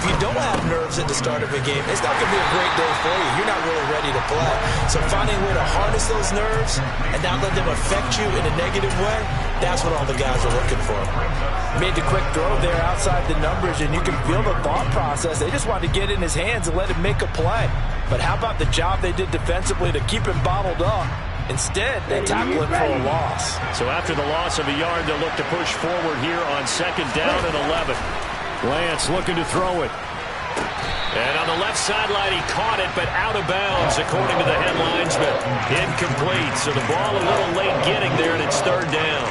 if you don't have nerves at the start of a game, it's not going to be a great day for you. You're not really ready to play. So finding a way to harness those nerves and not let them affect you in a negative way, that's what all the guys are looking for. Made the quick throw there outside the numbers, and you can feel the thought process. They just wanted to get in his hands and let him make a play. But how about the job they did defensively to keep him bottled up? Instead, they tackle him for a loss. So after the loss of a yard, they'll look to push forward here on 2nd down and 11. Lance looking to throw it. And on the left sideline, he caught it, but out of bounds, according to the head linesman. Incomplete, so the ball a little late getting there, and it's 3rd down.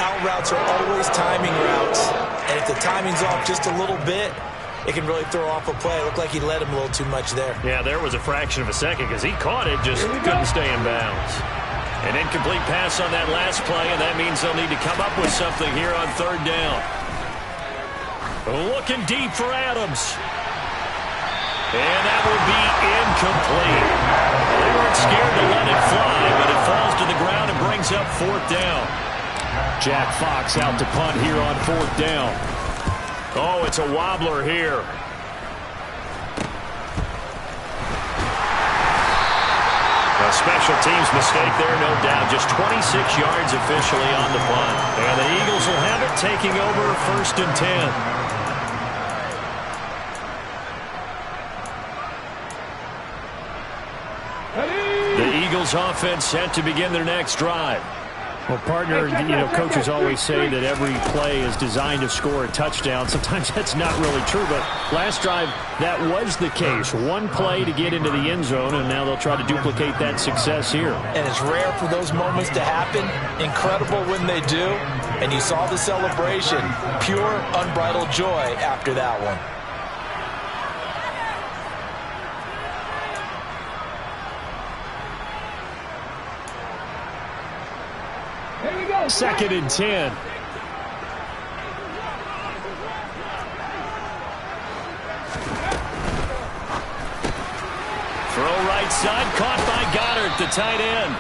Out routes are always timing routes, and if the timing's off just a little bit, it can really throw off a play. It looked like he led him a little too much there. Yeah, there was a fraction of a second because he caught it, just couldn't stay in bounds. An incomplete pass on that last play, and that means they'll need to come up with something here on 3rd down. Looking deep for Adams. And that will be incomplete. They weren't scared to let it fly, but it falls to the ground and brings up 4th down. Jack Fox out to punt here on 4th down. Oh, it's a wobbler here. A special teams mistake there, no doubt. Just 26 yards officially on the punt. And the Eagles will have it, taking over 1st and 10. The Eagles offense set to begin their next drive. Well, partner, coaches always say that every play is designed to score a touchdown. Sometimes that's not really true, but last drive, that was the case. One play to get into the end zone, and now they'll try to duplicate that success here. And it's rare for those moments to happen. Incredible when they do. And you saw the celebration. Pure, unbridled joy after that one. 2nd and 10. Throw right side, caught by Goddard, the tight end.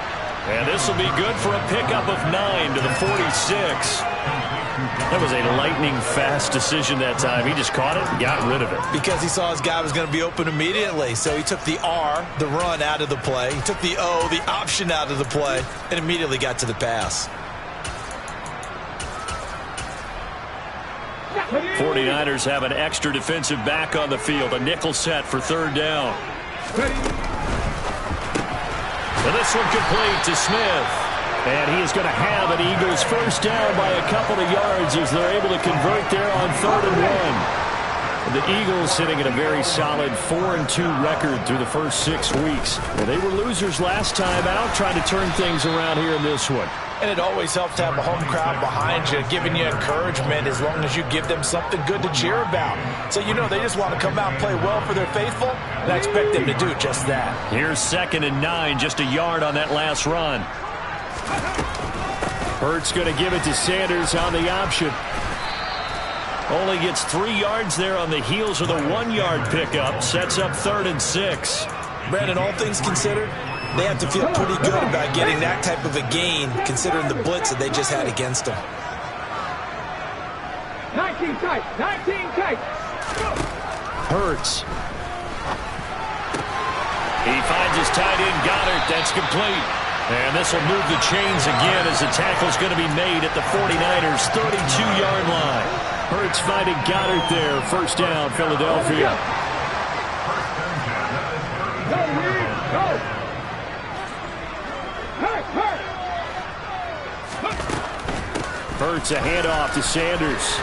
And this will be good for a pickup of 9 to the 46. That was a lightning-fast decision that time. He just caught it and got rid of it. Because he saw his guy was going to be open immediately. So he took the R, the run, out of the play. He took the O, the option, out of the play, and immediately got to the pass. 49ers have an extra defensive back on the field. A nickel set for 3rd down. And this one complete to Smith. And he is going to have an Eagles 1st down by a couple of yards as they're able to convert there on 3rd and 1. The Eagles sitting at a very solid 4-2 record through the first 6 weeks. They were losers last time out, trying to turn things around here in this one. And it always helps to have a home crowd behind you, giving you encouragement as long as you give them something good to cheer about. So they just want to come out and play well for their faithful, and I expect them to do just that. Here's 2nd and 9, just a yard on that last run. Hurts going to give it to Sanders on the option. Only gets 3 yards there on the heels of the 1-yard pickup. Sets up 3rd and 6. Brandon, all things considered, they have to feel pretty good about getting that type of a gain, considering the blitz that they just had against them. 19 tight, 19 tight. Hurts. He finds his tight end, Goddard. That's complete. And this will move the chains again as the tackle's going to be made at the 49ers' 32-yard line. Hurts finding Goddard there. 1st down, Philadelphia. Go, Reed, go. Hurts a handoff to Sanders.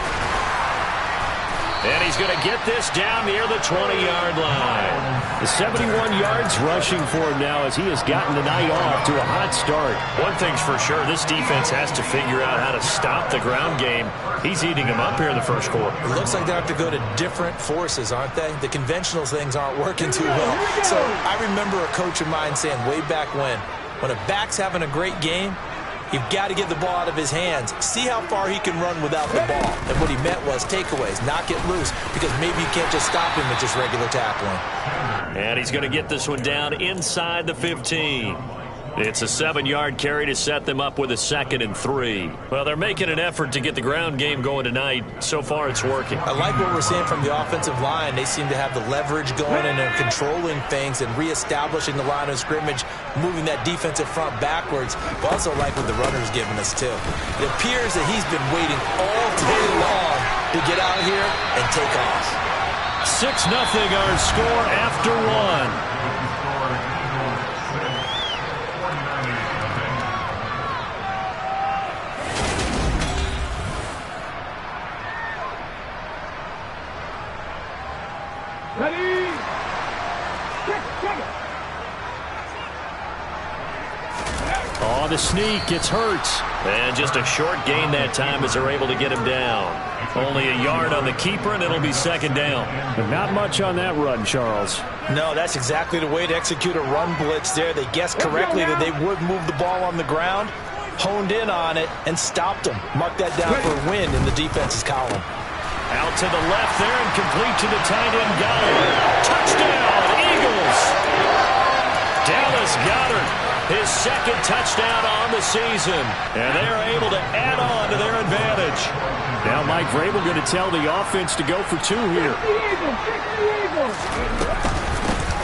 And he's going to get this down near the 20-yard line. The 71 yards rushing for him now as he has gotten the night off to a hot start. One thing's for sure, this defense has to figure out how to stop the ground game. He's eating them up here in the first quarter. It looks like they have to go to different forces, aren't they? The conventional things aren't working too well. So I remember a coach of mine saying way back when a back's having a great game, you've got to get the ball out of his hands. See how far he can run without the ball. And what he meant was takeaways, knock it loose, because maybe you can't just stop him with just regular tackling. And he's going to get this one down inside the 15. It's a 7-yard carry to set them up with a 2nd and 3. Well, they're making an effort to get the ground game going tonight. So far, it's working. I like what we're seeing from the offensive line. They seem to have the leverage going and they're controlling things and reestablishing the line of scrimmage, moving that defensive front backwards. But also like what the runner's giving us, too. It appears that he's been waiting all day long to get out here and take off. 6-0 our score after 1. Ready? Check it. Oh, the sneak. It's Hurts. And just a short gain that time as they're able to get him down. Only a yard on the keeper, and it'll be 2nd down. But not much on that run, Charles. No, that's exactly the way to execute a run blitz there. They guessed correctly that they would move the ball on the ground, honed in on it, and stopped them. Mark that down for a win in the defense's column. Out to the left there and complete to the tight end Goddard. Touchdown, Eagles! Dallas Goddard, his 2nd touchdown on the season. And they're able to add on to their advantage. Now Mike Vrabel going to tell the offense to go for 2 here.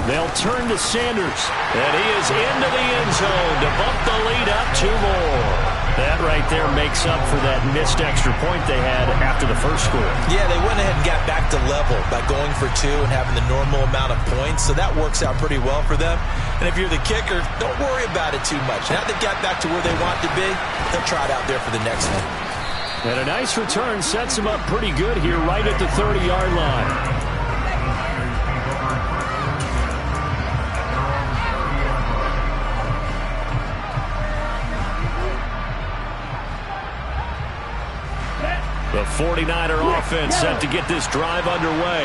They'll turn to Sanders. And he is into the end zone to bump the lead up 2 more. That right there makes up for that missed extra point they had after the first score. Yeah, they went ahead and got back to level by going for 2 and having the normal amount of points, so that works out pretty well for them. And if you're the kicker, don't worry about it too much. Now they got back to where they want to be, they'll try it out there for the next one. And a nice return sets them up pretty good here right at the 30-yard line. The 49er offense set to get this drive underway.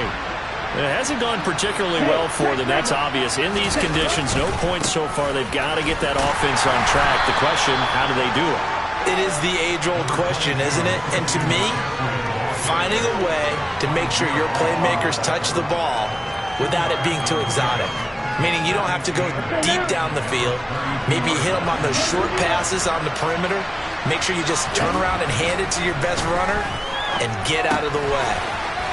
It hasn't gone particularly well for them. That's obvious. In these conditions, no points so far. They've got to get that offense on track. The question, how do they do it? It is the age-old question, isn't it? And to me, finding a way to make sure your playmakers touch the ball without it being too exotic. Meaning you don't have to go deep down the field. Maybe you hit them on those short passes on the perimeter. Make sure you just turn around and hand it to your best runner and get out of the way.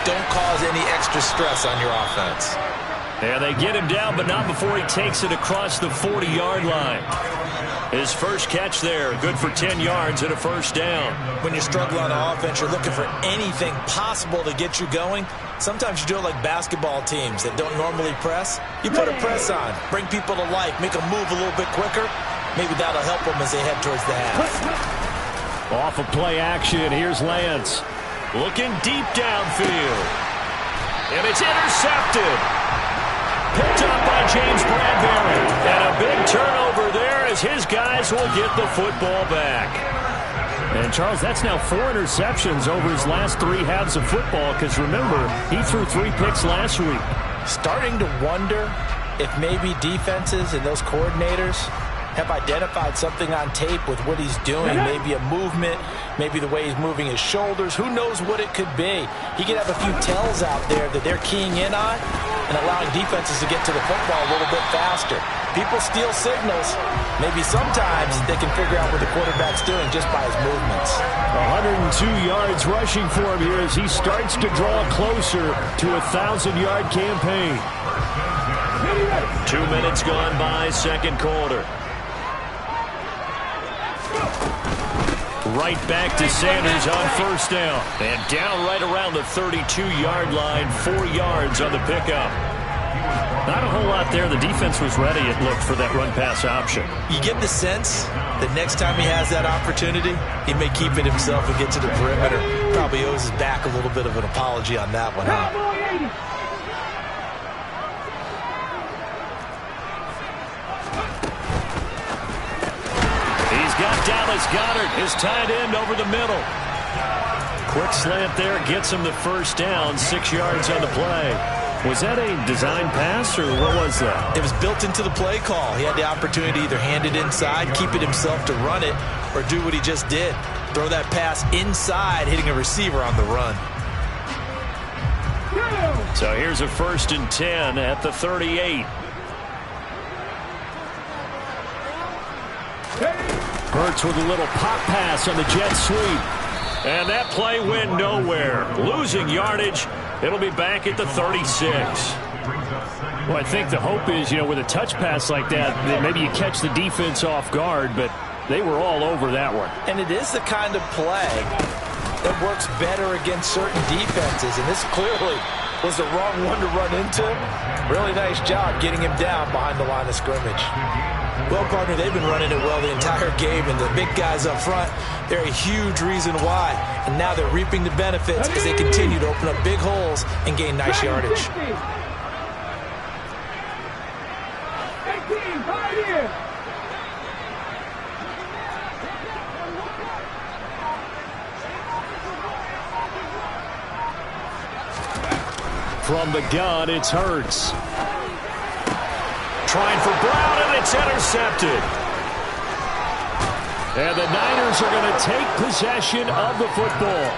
Don't cause any extra stress on your offense. Yeah, they get him down, but not before he takes it across the 40-yard line. His first catch there, good for 10 yards and a 1st down. When you struggle on offense, you're looking for anything possible to get you going. Sometimes you do it like basketball teams that don't normally press. You put a press on, bring people to life, make them move a little bit quicker. Maybe that'll help them as they head towards the half. Off of play action, here's Lance. Looking deep downfield. And it's intercepted. Picked up by James Bradbury. And a big turnover there as his guys will get the football back. And, Charles, that's now 4 interceptions over his last 3 halves of football because, remember, he threw 3 picks last week. Starting to wonder if maybe defenses and those coordinators have identified something on tape with what he's doing. Maybe a movement, maybe the way he's moving his shoulders. Who knows what it could be? He could have a few tells out there that they're keying in on and allowing defenses to get to the football a little bit faster. People steal signals. Maybe sometimes they can figure out what the quarterback's doing just by his movements. 102 yards rushing for him here as he starts to draw closer to a 1,000-yard campaign. 2 minutes gone by, 2nd quarter. Right back to Sanders on 1st down. And down right around the 32-yard line, 4 yards on the pickup. Not a whole lot there. The defense was ready, it looked, for that run-pass option. You get the sense that next time he has that opportunity, he may keep it himself and get to the perimeter. Probably owes his back a little bit of an apology on that one, huh? He's got Dallas Goddard, his tight end, over the middle. Quick slant there, gets him the 1st down, 6 yards on the play. Was that a design pass, or what was that? It was built into the play call. He had the opportunity to either hand it inside, keep it himself to run it, or do what he just did. Throw that pass inside, hitting a receiver on the run. So here's a 1st and 10 at the 38. Hurts with a little pop pass on the jet sweep. And that play went nowhere. Losing yardage. It'll be back at the 36. Well, I think the hope is, with a touch pass like that maybe you catch the defense off guard, but they were all over that one. And it is the kind of play that works better against certain defenses, and this clearly was the wrong one to run into. Really nice job getting him down behind the line of scrimmage. Well, partner, they've been running it well the entire game, and the big guys up front, they're a huge reason why. And now they're reaping the benefits as they continue to open up big holes and gain nice yardage. 18, right here. From the gun, it's Hurts. Trying for Brown, and it's intercepted. And the Niners are going to take possession of the football.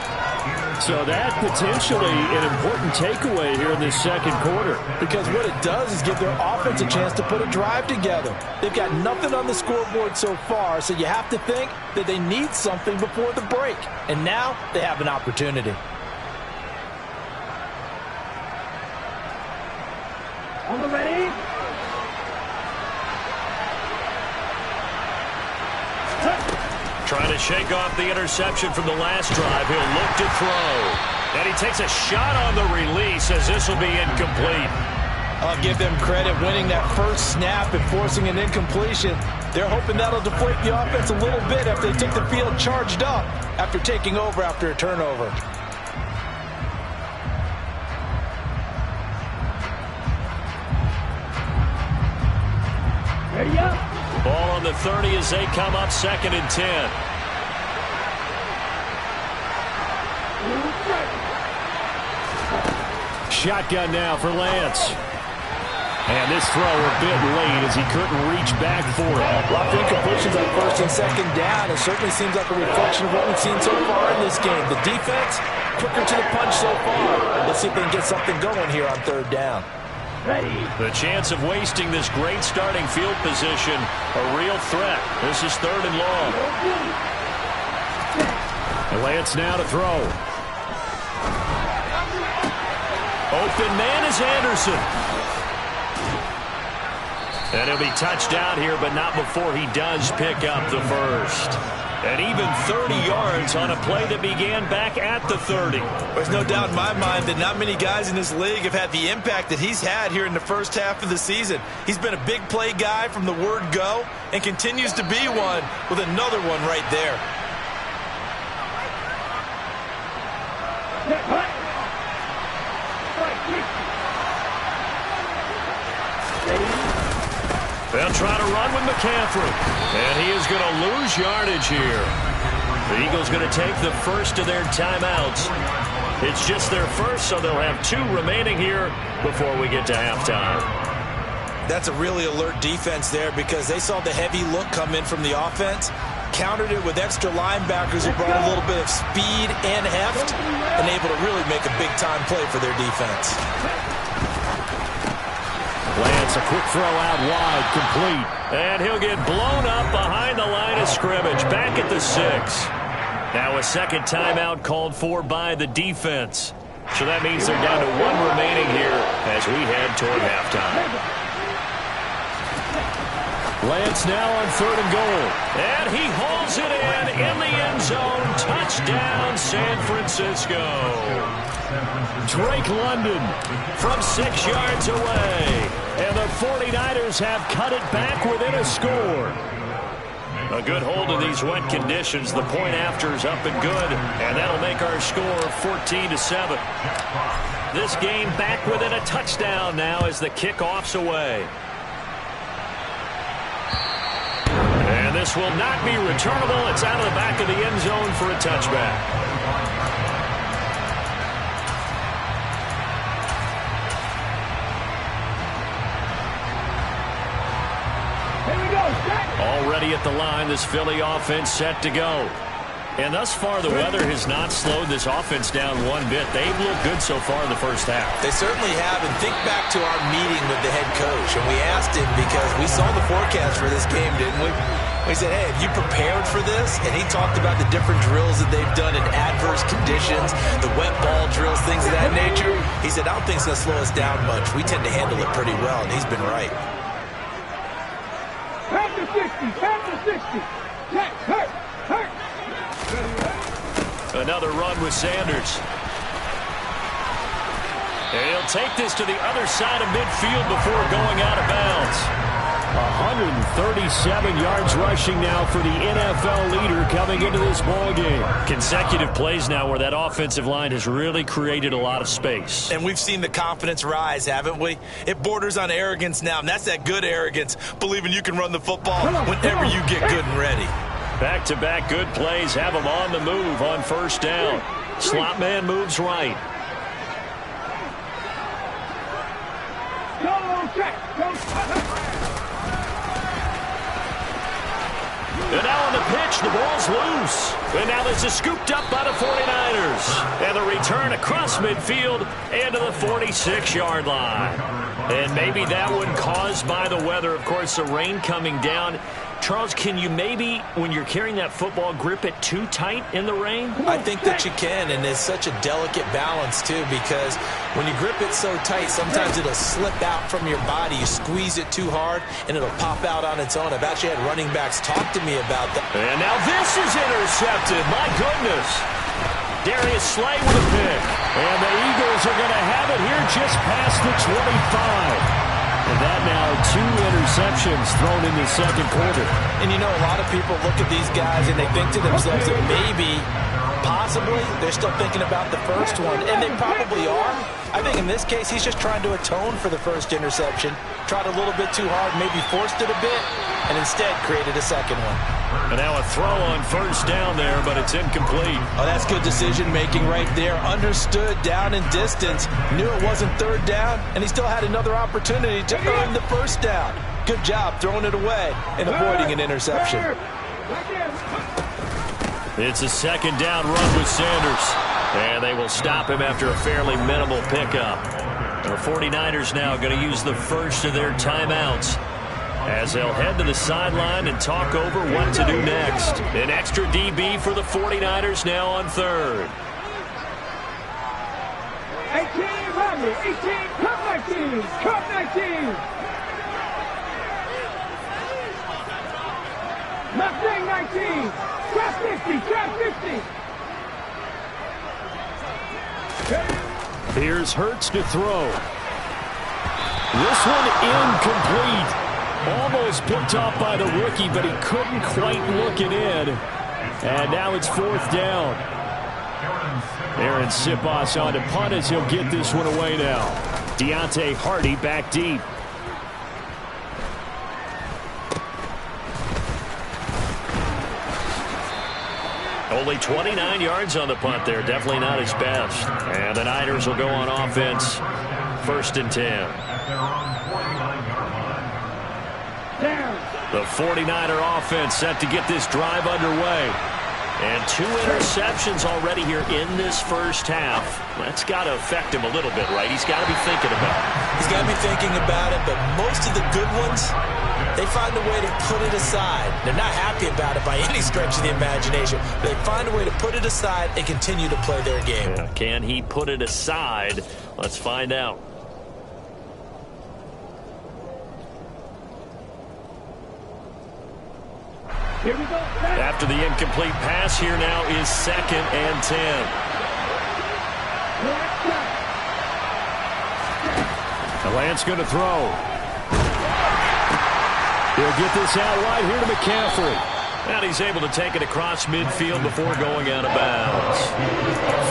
So that potentially an important takeaway here in this second quarter. Because what it does is give their offense a chance to put a drive together. They've got nothing on the scoreboard so far, so you have to think that they need something before the break. And now they have an opportunity. On the ready. Trying to shake off the interception from the last drive. He'll look to throw. And he takes a shot on the release as this will be incomplete. I'll give them credit winning that first snap and forcing an incompletion. They're hoping that'll deflate the offense a little bit after they took the field charged up after taking over after a turnover. Ready up. Ball on the 30 as they come up 2nd and 10. Shotgun now for Lance. And this throw a bit late as he couldn't reach back for it. Lots of incompletions on 1st and 2nd down. It certainly seems like a reflection of what we've seen so far in this game. The defense, quicker to the punch so far. Let's see if they can get something going here on 3rd down. Ready. The chance of wasting this great starting field position, a real threat. This is 3rd and long. Lance now to throw. Open man is Anderson. And he'll be touched down here, but not before he does pick up the first. And even 30 yards on a play that began back at the 30. There's no doubt in my mind that not many guys in this league have had the impact that he's had here in the first half of the season. He's been a big play guy from the word go and continues to be one with another one right there. They'll try to run with McCaffrey. And he is going to lose yardage here. The Eagles going to take the first of their timeouts. It's just their first, so they'll have 2 remaining here before we get to halftime. That's a really alert defense there because they saw the heavy look come in from the offense, countered it with extra linebackers who brought a little bit of speed and heft, and able to really make a big-time play for their defense. Lance, a quick throw out wide, complete. And he'll get blown up behind the line of scrimmage, back at the 6. Now a second timeout called for by the defense. So that means they're down to 1 remaining here as we head toward halftime. Lance now on 3rd and goal. And he hauls it in the end zone. Touchdown, San Francisco. Drake London from 6 yards away. And the 49ers have cut it back within a score. A good hold of these wet conditions. The point after is up and good. And that'll make our score 14-7. This game back within a touchdown now as the kickoff's away. And this will not be returnable. It's out of the back of the end zone for a touchback. Here we go. Set. Already at the line, this Philly offense set to go. And thus far, the weather has not slowed this offense down one bit. They've looked good so far in the first half. They certainly have. And think back to our meeting with the head coach. And we asked him, because we saw the forecast for this game, didn't we? We said, hey, have you prepared for this? And he talked about the different drills that they've done in adverse conditions, the wet ball drills, things of that nature. He said, I don't think it's going to slow us down much. We tend to handle it pretty well, and he's been right. Pass to 60, pass to 60. Check, hurt. Another run with Sanders. And he'll take this to the other side of midfield before going out of bounds. 137 yards rushing now for the NFL leader coming into this ball game. Consecutive plays now where that offensive line has really created a lot of space. And we've seen the confidence rise, haven't we? It borders on arrogance now, and that's that good arrogance, believing you can run the football whenever you get good and ready. Back-to-back good plays have him on the move on first down. Slot man moves right. And now on the pitch, the ball's loose. And now this is scooped up by the 49ers. And the return across midfield and to the 46-yard line. And maybe that one caused by the weather. Of course, the rain coming down. Charles, can you maybe, when you're carrying that football, grip it too tight in the rain? I think that you can, and it's such a delicate balance, too, because when you grip it so tight, sometimes it'll slip out from your body. You squeeze it too hard, and it'll pop out on its own. I've actually had running backs talk to me about that. And now this is intercepted. My goodness. Darius Slay with a pick. And the Eagles are going to have it here just past the 25. And that now 2 interceptions thrown in the second quarter. And you know, a lot of people look at these guys and they think to themselves that maybe, possibly, they're still thinking about the first one. And they probably are. I think in this case, he's just trying to atone for the first interception. Tried a little bit too hard, maybe forced it a bit, and instead created a second one. And now a throw on first down there, but it's incomplete. Oh, that's good decision-making right there. Understood down and distance. Knew it wasn't third down, and he still had another opportunity to earn the first down. Good job throwing it away and avoiding an interception. It's a second down run with Sanders. And they will stop him after a fairly minimal pickup. The 49ers now going to use the first of their timeouts as they'll head to the sideline and talk over what to do next. An extra DB for the 49ers now on third. 18, Romney, 18, cut 19, cut 19. Mustang 19, trap 50, trap 50. Here's Hurts to throw. This one incomplete. Almost picked off by the rookie, but he couldn't quite look it in. And now it's fourth down. Aaron Sipos on to punt as he'll get this one away now. Deontay Hardy back deep. Only 29 yards on the punt there. Definitely not his best. And the Niners will go on offense. First and 10. The 49er offense set to get this drive underway. And 2 interceptions already here in this first half. That's got to affect him a little bit, right? He's got to be thinking about it. He's got to be thinking about it, but most of the good ones, they find a way to put it aside. They're not happy about it by any stretch of the imagination. They find a way to put it aside and continue to play their game. Yeah, can he put it aside? Let's find out. Here we go. After the incomplete pass, here now is 2nd and 10. Lance going to throw. He'll get this out wide here to McCaffrey. And he's able to take it across midfield before going out of bounds.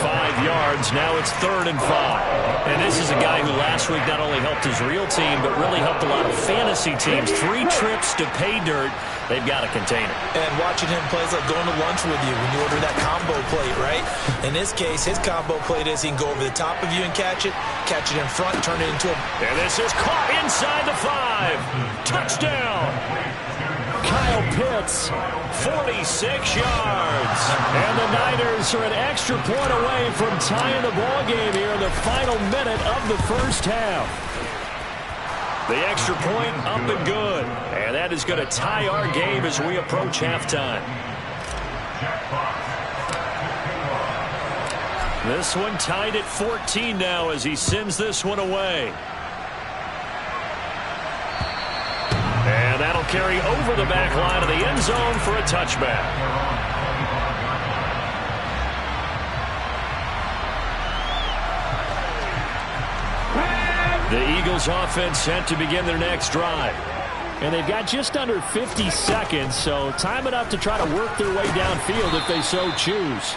5 yards. Now it's 3rd and 5. And this is a guy who last week not only helped his real team, but really helped a lot of fantasy teams. 3 trips to pay dirt. They've got a container. And watching him play is like going to lunch with you when you order that combo plate, right? In this case, his combo plate is he can go over the top of you and catch it in front, turn it into a... And this is caught inside the 5. Touchdown. Kyle Pitts. 46 yards. And the Niners are an extra point away from tying the ball game here in the final minute of the first half. The extra point up and good. And that is going to tie our game as we approach halftime. This one tied at 14 now as he sends this one away. And that'll carry over the back line of the end zone for a touchback. The Eagles offense set to begin their next drive. And they've got just under 50 seconds, so time enough to try to work their way downfield if they so choose.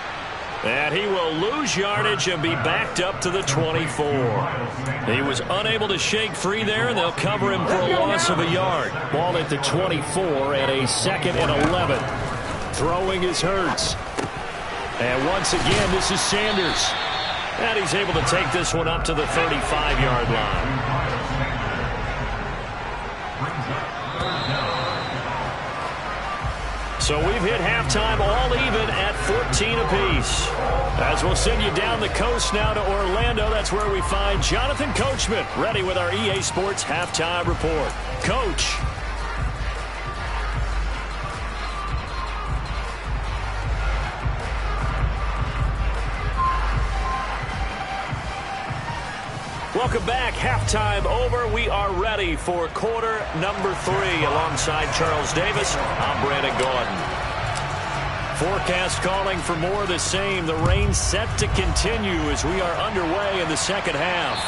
And he will lose yardage and be backed up to the 24. He was unable to shake free there, and they'll cover him for a loss of a yard. Ball at the 24 and a 2nd and 11. Throwing is Hurts. And once again, this is Sanders. And he's able to take this one up to the 35-yard line. So we've hit halftime all even at 14 apiece. As we'll send you down the coast now to Orlando, that's where we find Jonathan Coachman ready with our EA Sports Halftime Report. Coach. Welcome back. Halftime over. We are ready for quarter number 3. Alongside Charles Davis, I'm Brandon Gaudin. Forecast calling for more of the same. The rain set to continue as we are underway in the second half.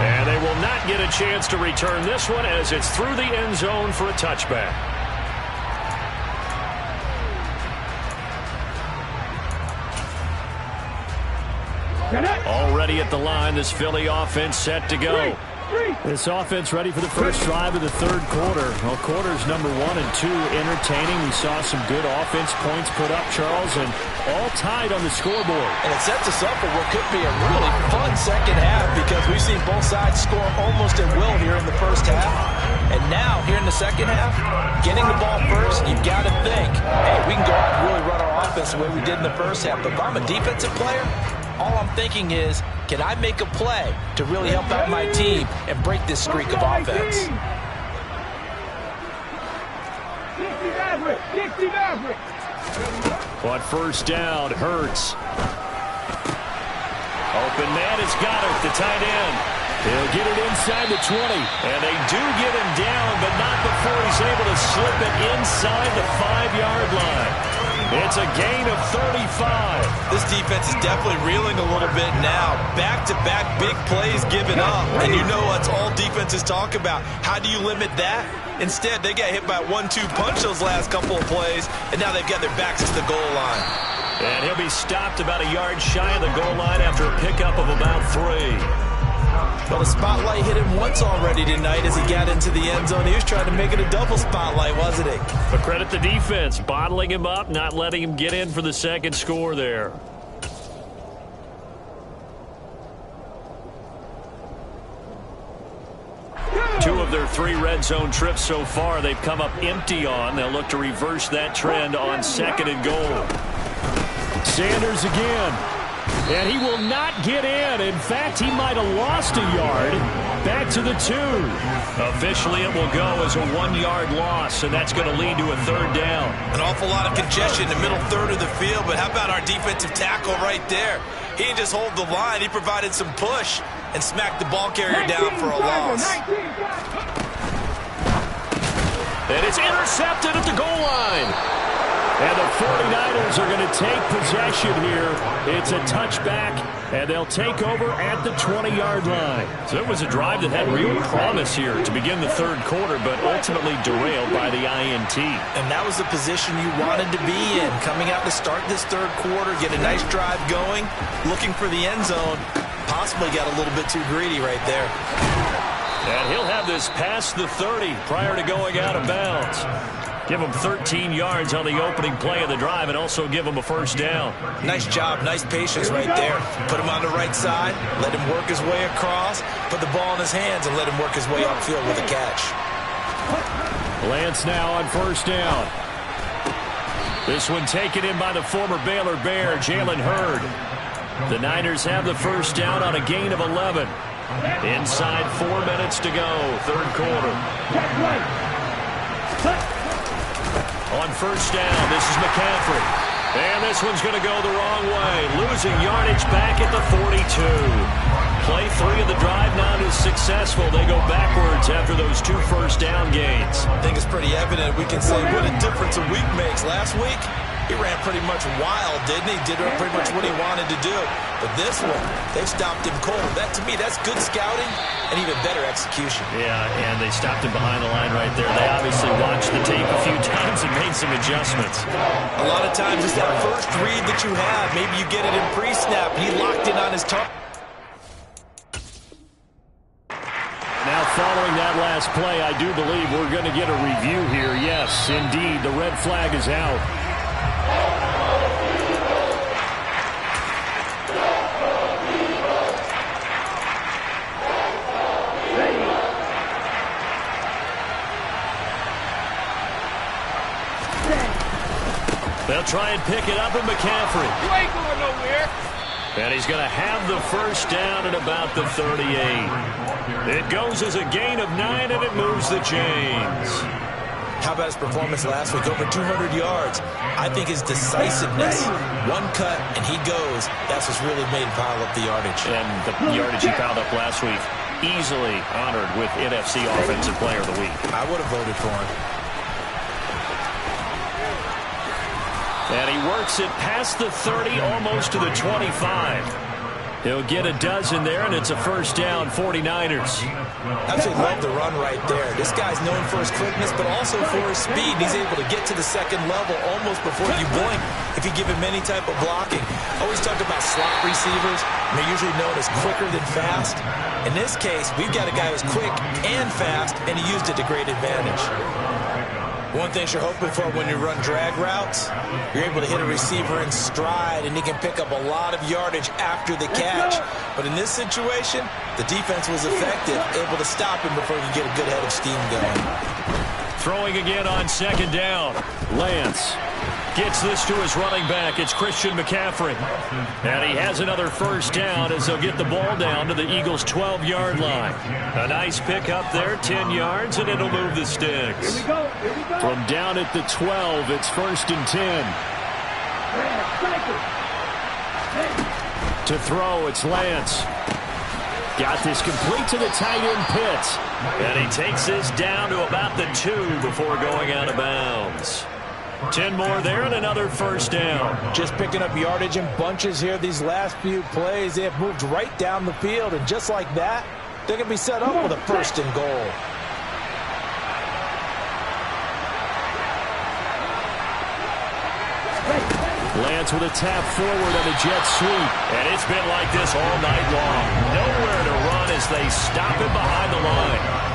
And they will not get a chance to return this one as it's through the end zone for a touchback. Already at the line, this Philly offense set to go. This offense ready for the first drive of the third quarter. Well, quarters number 1 and 2 entertaining. We saw some good offense points put up, Charles, and all tied on the scoreboard. And it sets us up for what could be a really fun second half because we've seen both sides score almost at will here in the first half. And now, here in the second half, getting the ball first, you've got to think, hey, we can go out and really run our offense the way we did in the first half. But if I'm a defensive player, all I'm thinking is, can I make a play to really help out my team and break this streak of offense? On first down, Hurts. Open man, it's Goddard, the tight end. He'll get it inside the 20. And they do get him down, but not before he's able to slip it inside the 5-yard line. It's a gain of 35. This defense is definitely reeling a little bit now. Back-to-back big plays given up. And you know what's all defenses talk about. How do you limit that? Instead, they got hit by a 1-2 punch those last couple of plays, and now they've got their backs to the goal line. And he'll be stopped about a yard shy of the goal line after a pickup of about 3. Well, the spotlight hit him once already tonight as he got into the end zone. He was trying to make it a double spotlight, wasn't he? But credit the defense, bottling him up, not letting him get in for the second score there. Two of their 3 red zone trips so far they've come up empty on. They'll look to reverse that trend on 2nd and goal. Sanders again. And he will not get in. In fact, he might have lost a yard. Back to the 2. Officially, it will go as a 1-yard loss, and that's going to lead to a 3rd down. An awful lot of congestion in the middle third of the field, but how about our defensive tackle right there? He didn't just hold the line. He provided some push and smacked the ball carrier down for a loss. And it's intercepted at the goal line. And the 49ers are going to take possession here. It's a touchback, and they'll take over at the 20-yard line. So it was a drive that had real promise here to begin the third quarter, but ultimately derailed by the INT. And that was the position you wanted to be in. Coming out to start this third quarter, get a nice drive going, looking for the end zone. Possibly got a little bit too greedy right there. And he'll have this past the 30 prior to going out of bounds. Give him 13 yards on the opening play of the drive and also give him a first down. Nice job, nice patience right there. Put him on the right side, let him work his way across, put the ball in his hands and let him work his way upfield with a catch. Lance now on first down. This one taken in by the former Baylor Bear, Jalen Hurd. The Niners have the first down on a gain of 11. Inside 4 minutes to go, third quarter. On first down, this is McCaffrey. And this one's going to go the wrong way. Losing yardage back at the 42. Play 3 of the drive not as successful. They go backwards after those 2 first down gains. I think it's pretty evident. We can say what a difference a week makes. Last week, he ran pretty much wild, didn't he? Did pretty much what he wanted to do. But this one, they stopped him cold. That, to me, that's good scouting and even better execution. Yeah, and they stopped him behind the line right there. They obviously watched the tape a few times and made some adjustments. A lot of times it's that first read that you have. Maybe you get it in pre-snap. He locked in on his target. Now, following that last play, I do believe we're going to get a review here. Yes, indeed, the red flag is out. They'll try and pick it up with McCaffrey. You ain't going nowhere. And he's going to have the first down at about the 38. It goes as a gain of 9, and it moves the chains. How about his performance last week? Over 200 yards. I think his decisiveness, one cut, and he goes. That's what's really made him pile up the yardage. And the yardage he piled up last week, easily honored with NFC Offensive Player of the Week. I would have voted for him. And he works it past the 30, almost to the 25. He'll get a dozen there, and it's a first down, 49ers. Absolutely love the run right there. This guy's known for his quickness, but also for his speed. He's able to get to the second level almost before you blink if you give him any type of blocking. Always talk about slot receivers, and they're usually known as quicker than fast. In this case, we've got a guy who's quick and fast, and he used it to great advantage. One thing you're hoping for when you run drag routes, you're able to hit a receiver in stride, and he can pick up a lot of yardage after the catch. But in this situation, the defense was effective, able to stop him before you get a good head of steam going. Throwing again on second down. Lance gets this to his running back. It's Christian McCaffrey. And he has another first down as they'll get the ball down to the Eagles' 12-yard line. A nice pick up there, 10 yards, and it'll move the sticks. Here we go. Here we go. From down at the 12, it's 1st and 10. To throw, it's Lance. Got this complete to the tight end Pitts. And he takes this down to about the 2 before going out of bounds. 10 more there and another first down. Just picking up yardage in bunches here these last few plays. They have moved right down the field, and just like that, they're going to be set up with a 1st and goal. Lance with a tap forward on a jet sweep. And it's been like this all night long. Nowhere to run as they stop him behind the line.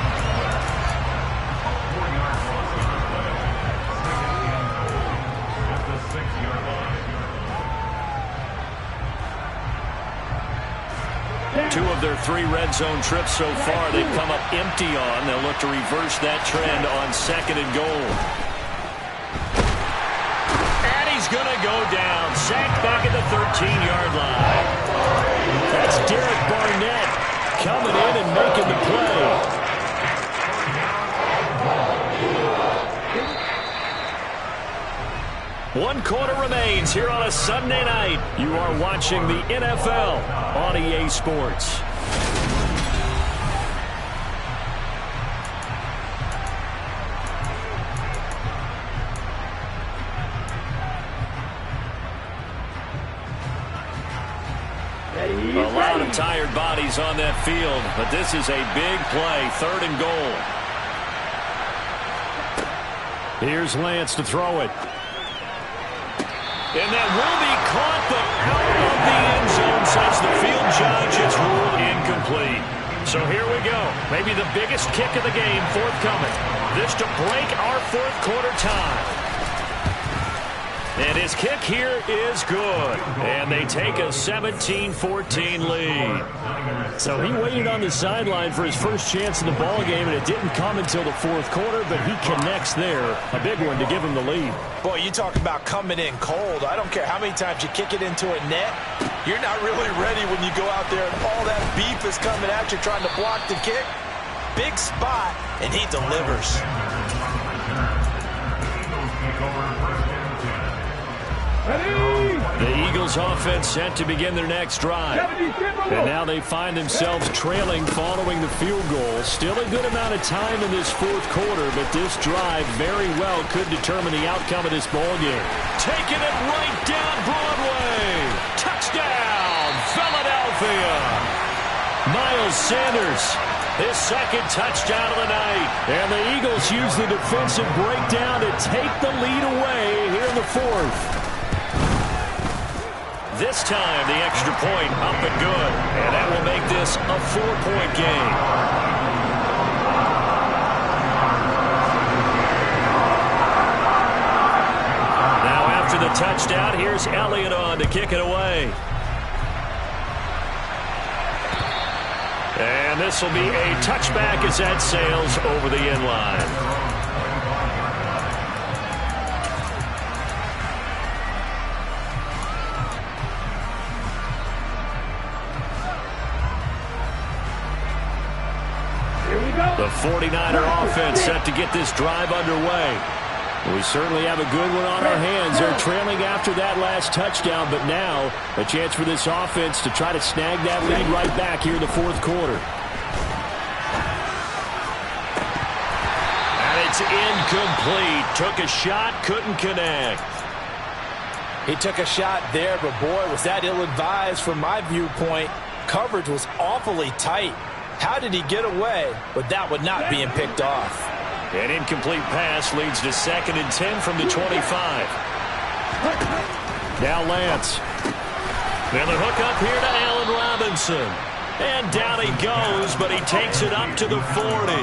Two of their 3 red zone trips so far they've come up empty on. They'll look to reverse that trend on 2nd and goal. And he's going to go down. Sacked back at the 13-yard line. That's Derek Barnett coming in and making the play. One quarter remains here on a Sunday night. You are watching the NFL on EA Sports. A lot of tired bodies on that field, but this is a big play, 3rd and goal. Here's Lance to throw it. And that will be caught, but out of the end zone, says the field judge. It's ruled incomplete. So here we go. Maybe the biggest kick of the game forthcoming. This to break our 4th quarter tie. And his kick here is good. And they take a 17-14 lead. So he waited on the sideline for his first chance in the ball game, and it didn't come until the fourth quarter, but he connects there. A big one to give him the lead. Boy, you talk about coming in cold. I don't care how many times you kick it into a net. You're not really ready when you go out there and all that beef is coming at you trying to block the kick. Big spot, and he delivers. The Eagles offense set to begin their next drive. And now they find themselves trailing following the field goal. Still a good amount of time in this fourth quarter, but this drive very well could determine the outcome of this ball game. Taking it right down Broadway. Touchdown, Philadelphia. Miles Sanders, his second touchdown of the night. And the Eagles use the defensive breakdown to take the lead away here in the fourth. This time, the extra point up and good. And that will make this a 4-point game. Now, after the touchdown, here's Elliott on to kick it away. And this will be a touchback as that sails over the end line. The 49er offense set to get this drive underway. We certainly have a good one on our hands. They're trailing after that last touchdown, but now a chance for this offense to try to snag that lead right back here in the fourth quarter. And it's incomplete. Took a shot, couldn't connect. He took a shot there, but boy, was that ill-advised from my viewpoint. Coverage was awfully tight. How did he get away with that one not being picked off? An incomplete pass leads to 2nd and 10 from the 25. Now Lance. And the hook up here to Allen Robinson. And down he goes, but he takes it up to the 40.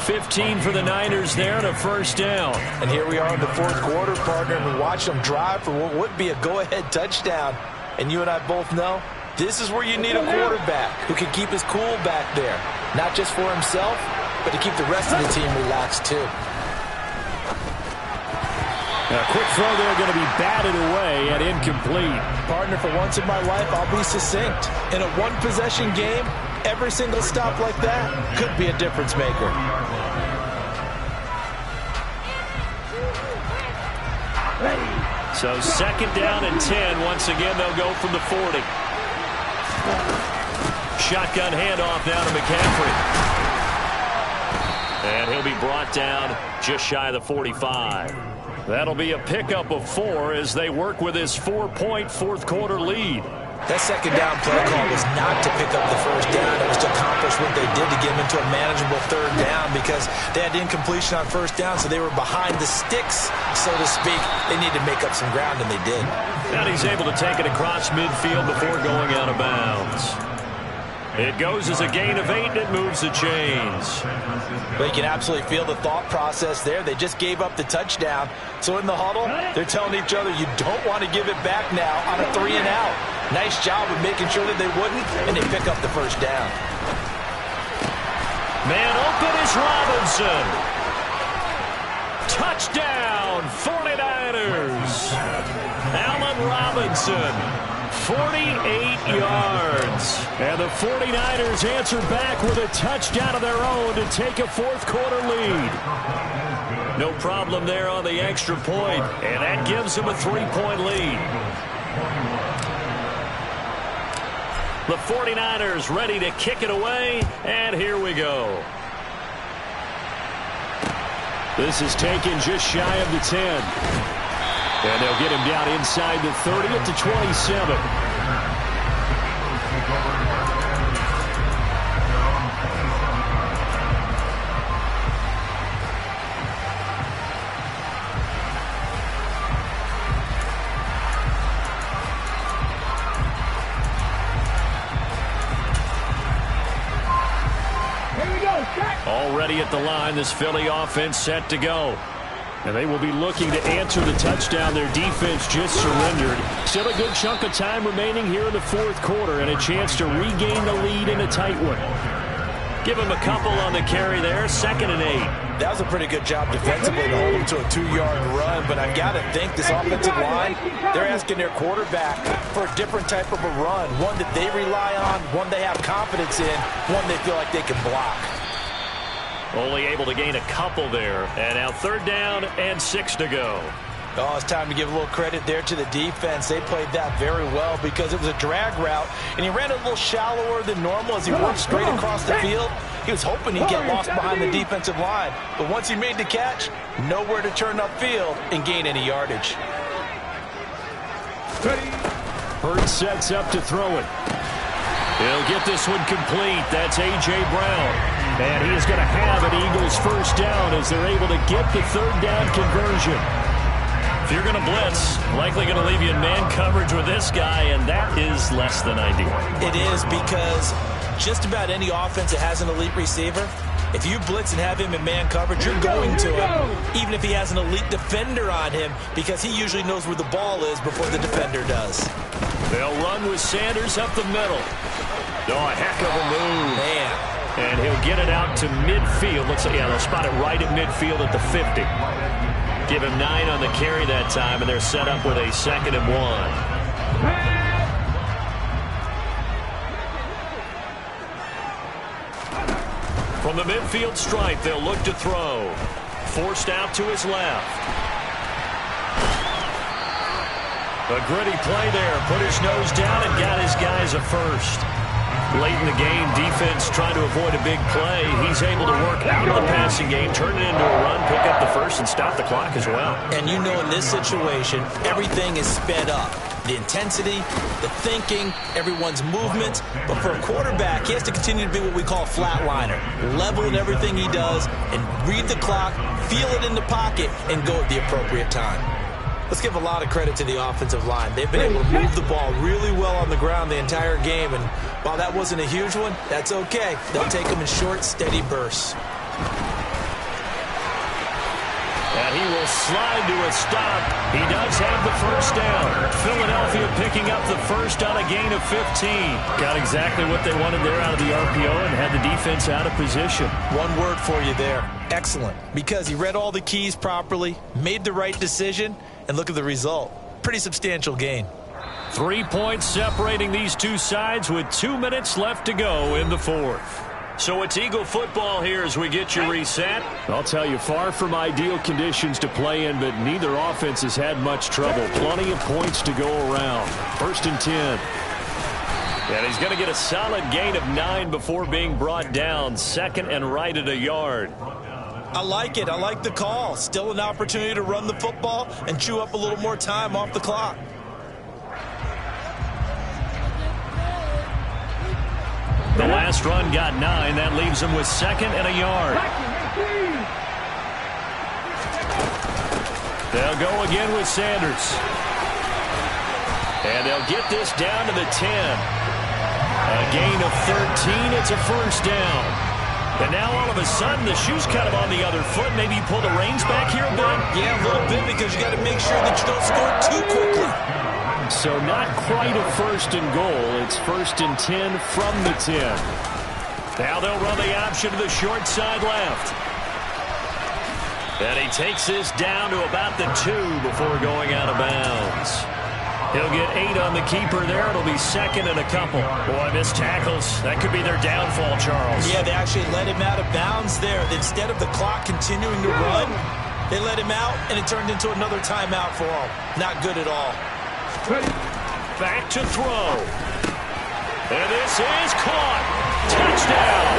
15 for the Niners there and a first down. And here we are in the fourth quarter, partner, and we watch them drive for what would be a go-ahead touchdown. And you and I both know this is where you need a quarterback who can keep his cool back there. Not just for himself, but to keep the rest of the team relaxed too. A quick throw there going to be batted away and incomplete. Partner, for once in my life, I'll be succinct. In a one-possession game, every single stop like that could be a difference maker. So 2nd down and 10. Once again, they'll go from the 40. Shotgun handoff now to McCaffrey. And he'll be brought down just shy of the 45. That'll be a pickup of 4 as they work with his 4-point fourth quarter lead. That second down play call was not to pick up the first down. It was to accomplish what they did to get them into a manageable third down because they had incompletion on first down, so they were behind the sticks, so to speak. They needed to make up some ground, and they did. And he's able to take it across midfield before going out of bounds. It goes as a gain of 8, and it moves the chains. But you can absolutely feel the thought process there. They just gave up the touchdown. So in the huddle, they're telling each other, you don't want to give it back now on a 3-and-out. Nice job of making sure that they wouldn't, and they pick up the first down. Man open is Robinson. Touchdown, 49ers. Allen Robinson, 48 yards. And the 49ers answer back with a touchdown of their own to take a fourth quarter lead. No problem there on the extra point, and that gives them a 3-point lead. The 49ers ready to kick it away, and here we go. This is taken just shy of the 10. And they'll get him down inside the 30 at the 27. Already at the line, this Philly offense set to go. And they will be looking to answer the touchdown their defense just surrendered. Still a good chunk of time remaining here in the fourth quarter and a chance to regain the lead in a tight one. Give him a couple on the carry there, 2nd and 8. That was a pretty good job defensively to hold him to a 2-yard run, but I've got to think this offensive line, they're asking their quarterback for a different type of a run, one that they rely on, one they have confidence in, one they feel like they can block. Only able to gain a couple there. And now 3rd down and 6 to go. Oh, it's time to give a little credit there to the defense. They played that very well because it was a drag route, and he ran a little shallower than normal as he worked straight across the field. He was hoping he'd get lost behind the defensive line, but once he made the catch, nowhere to turn upfield and gain any yardage. Hurts sets up to throw it. He'll get this one complete. That's A.J. Brown. And he is going to have an Eagles first down as they're able to get the 3rd down conversion. If you're going to blitz, likely going to leave you in man coverage with this guy, and that is less than ideal. It is, because just about any offense that has an elite receiver, if you blitz and have him in man coverage, you're going to him, even if he has an elite defender on him, because he usually knows where the ball is before the defender does. They'll run with Sanders up the middle. Oh, a heck of a move. Man. And he'll get it out to midfield. Looks like, yeah, they'll spot it right at midfield at the 50. Give him 9 on the carry that time, and they're set up with a 2nd and 1. From the midfield stripe, they'll look to throw. Forced out to his left. A gritty play there. Put his nose down and got his guys a first. Late in the game, defense trying to avoid a big play. He's able to work out of the passing game, turn it into a run, pick up the first, and stop the clock as well. And you know, in this situation, everything is sped up. The intensity, the thinking, everyone's movement. But for a quarterback, he has to continue to be what we call a flatliner. Level in everything he does and read the clock, feel it in the pocket, and go at the appropriate time. Let's give a lot of credit to the offensive line. They've been able to move the ball really well on the ground the entire game, and while that wasn't a huge one, that's okay. They'll take them in short, steady bursts. And he will slide to a stop. He does have the first down. Philadelphia picking up the first on a gain of 15. Got exactly what they wanted there out of the RPO and had the defense out of position. One word for you there. Excellent. Because he read all the keys properly, made the right decision, and look at the result. Pretty substantial gain. 3 points separating these two sides with 2 minutes left to go in the fourth. So it's Eagle football here as we get you reset. I'll tell you, far from ideal conditions to play in, but neither offense has had much trouble. Plenty of points to go around. 1st and 10. And he's going to get a solid gain of 9 before being brought down. 2nd and right at a yard. I like it. I like the call. Still an opportunity to run the football and chew up a little more time off the clock. The last run got 9. That leaves him with 2nd and a yard. They'll go again with Sanders. And they'll get this down to the 10. A gain of 13. It's a first down. And now all of a sudden the shoe's kind of on the other foot. Maybe you pull the reins back here a bit? Yeah, a little bit, because you got to make sure that you don't score too quickly. So not quite a 1st and goal. It's 1st and 10 from the 10. Now they'll run the option to the short side left. And he takes this down to about the 2 before going out of bounds. He'll get 8 on the keeper there. It'll be 2nd and a couple. Boy, missed tackles. That could be their downfall, Charles. Yeah, they actually let him out of bounds there. Instead of the clock continuing to run, they let him out, and it turned into another timeout for him. Not good at all. Back to throw. And this is caught. Touchdown.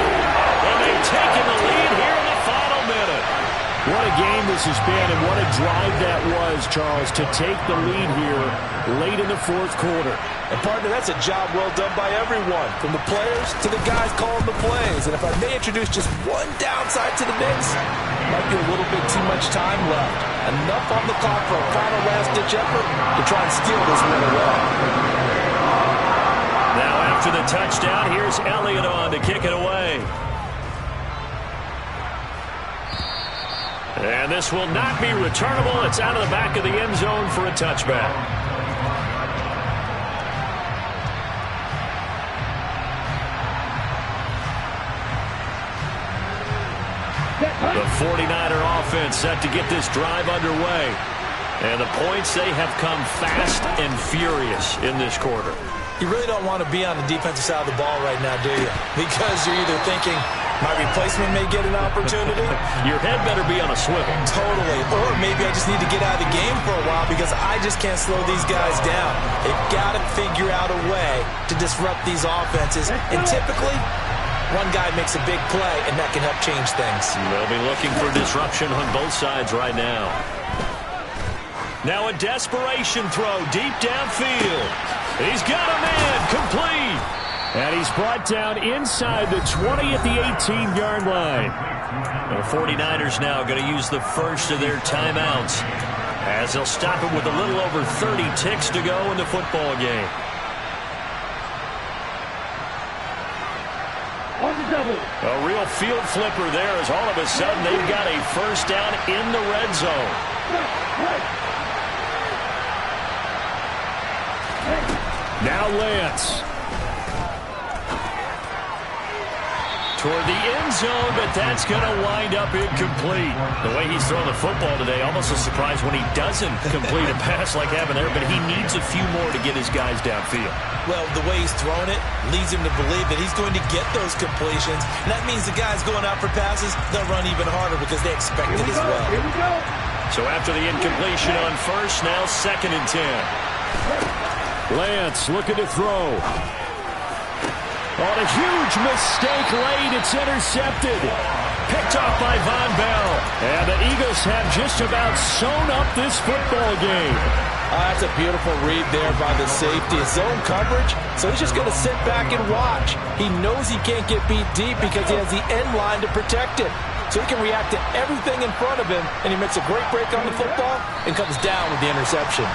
And they've taken the lead here in the final minute. What a game this has been, and what a drive that was, Charles, to take the lead here late in the fourth quarter. And, partner, that's a job well done by everyone, from the players to the guys calling the plays. And if I may introduce just one downside to the mix, might be a little bit too much time left. Enough on the clock for a final last-ditch effort to try and steal this one away. Now after the touchdown, here's Elliott on to kick it away. And this will not be returnable. It's out of the back of the end zone for a touchback. The 49er offense set to get this drive underway. And the points, they have come fast and furious in this quarter. You really don't want to be on the defensive side of the ball right now, do you? Because you're either thinking, my replacement may get an opportunity. Your head better be on a swivel. Totally. Or maybe I just need to get out of the game for a while because I just can't slow these guys down. They've got to figure out a way to disrupt these offenses. And typically, one guy makes a big play, and that can help change things. They'll be looking for disruption on both sides right now. Now a desperation throw deep downfield. He's got a man, complete. And he's brought down inside the 20 at the 18-yard line. The 49ers now going to use the first of their timeouts as they'll stop it with a little over 30 ticks to go in the football game. A real field flipper there as all of a sudden they've got a first down in the red zone. Now Lance. Toward the end zone, but that's going to wind up incomplete. The way he's throwing the football today, almost a surprise when he doesn't complete a pass like having there, but he needs a few more to get his guys downfield. Well, the way he's throwing it leads him to believe that he's going to get those completions. And that means the guys going out for passes, they'll run even harder because they expect it as well. Here we go. So after the incompletion on first, now 2nd and 10. Lance looking to throw. On a huge mistake late, it's intercepted. Picked off by Von Bell. And the Eagles have just about sewn up this football game. That's a beautiful read there by the safety. Zone coverage, so he's just going to sit back and watch. He knows he can't get beat deep because he has the end line to protect it. So he can react to everything in front of him, and he makes a great break on the football and comes down with the interception.